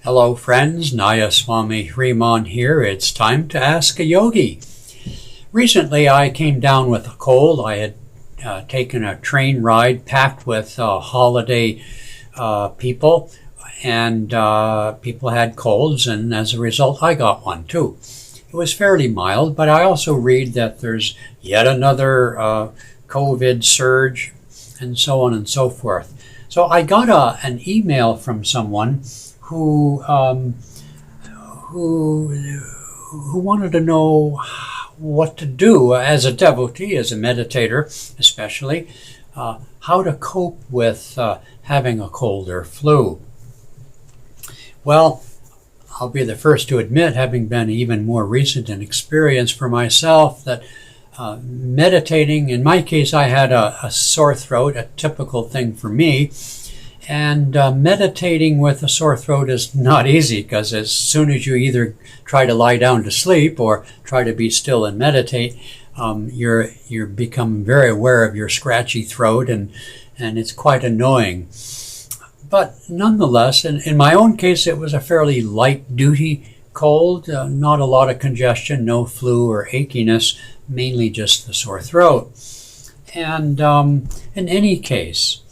Hello friends, Naya Swami Hriman here. It's time to ask a yogi. Recently I came down with a cold. I had taken a train ride packed with holiday people, and people had colds, and as a result I got one too. It was fairly mild, but I also read that there's yet another COVID surge and so on and so forth. So I got an email from someone who wanted to know what to do as a devotee, as a meditator especially, how to cope with having a cold or flu. Well, I'll be the first to admit, having been even more recent in experience for myself, that meditating, in my case I had a sore throat, a typical thing for me. And meditating with a sore throat is not easy, because as soon as you either try to lie down to sleep or try to be still and meditate, you're become very aware of your scratchy throat, and it's quite annoying. But nonetheless, in my own case, it was a fairly light duty cold, not a lot of congestion, no flu or achiness, mainly just the sore throat. And in any case,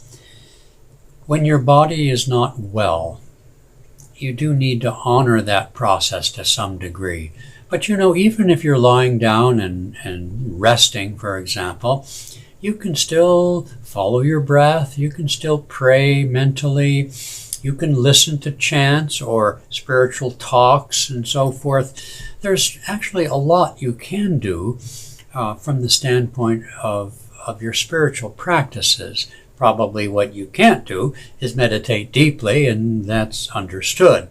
when your body is not well, you do need to honor that process to some degree. But even if you're lying down and resting, for example, you can still follow your breath, you can still pray mentally, you can listen to chants or spiritual talks and so forth. There's actually a lot you can do from the standpoint of your spiritual practices. Probably what you can't do is meditate deeply, and that's understood.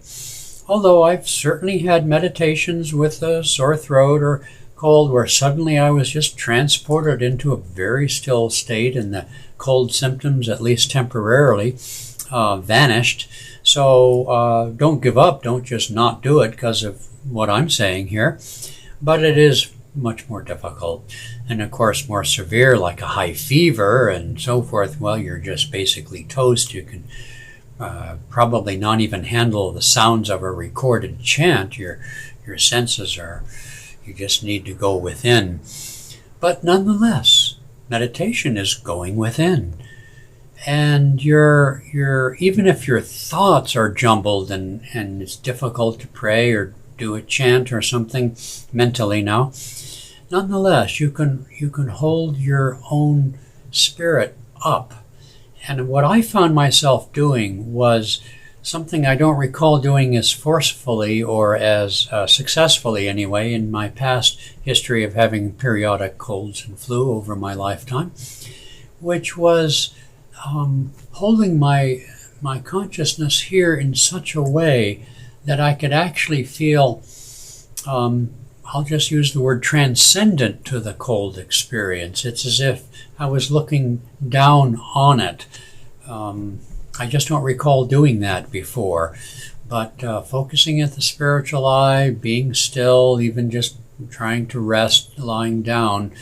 Although I've certainly had meditations with a sore throat or cold where suddenly I was just transported into a very still state, and the cold symptoms, at least temporarily, vanished. So don't give up. Don't just not do it because of what I'm saying here. But it is much more difficult, and of course more severe, like a high fever and so forth. Well, you're just basically toast. You can probably not even handle the sounds of a recorded chant. Your senses you just need to go within. But nonetheless, meditation is going within, and you're even if your thoughts are jumbled and it's difficult to pray or do a chant or something mentally now, nonetheless, you can hold your own spirit up. And what I found myself doing was something I don't recall doing as forcefully or as successfully anyway in my past history of having periodic colds and flu over my lifetime, which was holding my consciousness here in such a way that I could actually feel, I'll just use the word transcendent to the cold experience. It's as if I was looking down on it. I just don't recall doing that before. But focusing at the spiritual eye, being still, even just trying to rest, lying down,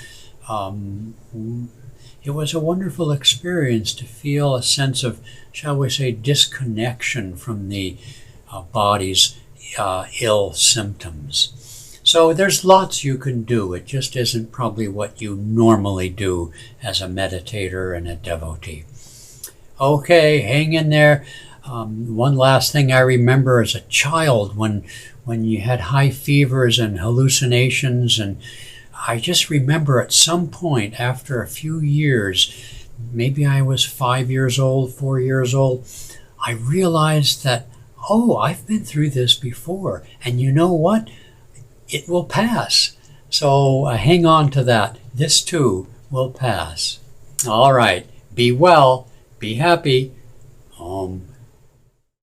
it was a wonderful experience to feel a sense of, shall we say, disconnection from the body's ill symptoms. So there's lots you can do. It just isn't probably what you normally do as a meditator and a devotee. Okay, hang in there. One last thing I remember as a child, when you had high fevers and hallucinations, and I just remember at some point after a few years, maybe I was 5 years old, 4 years old, I realized that, I've been through this before, and you know what? It will pass. So hang on to that. This too will pass. All right. Be well. Be happy. Om.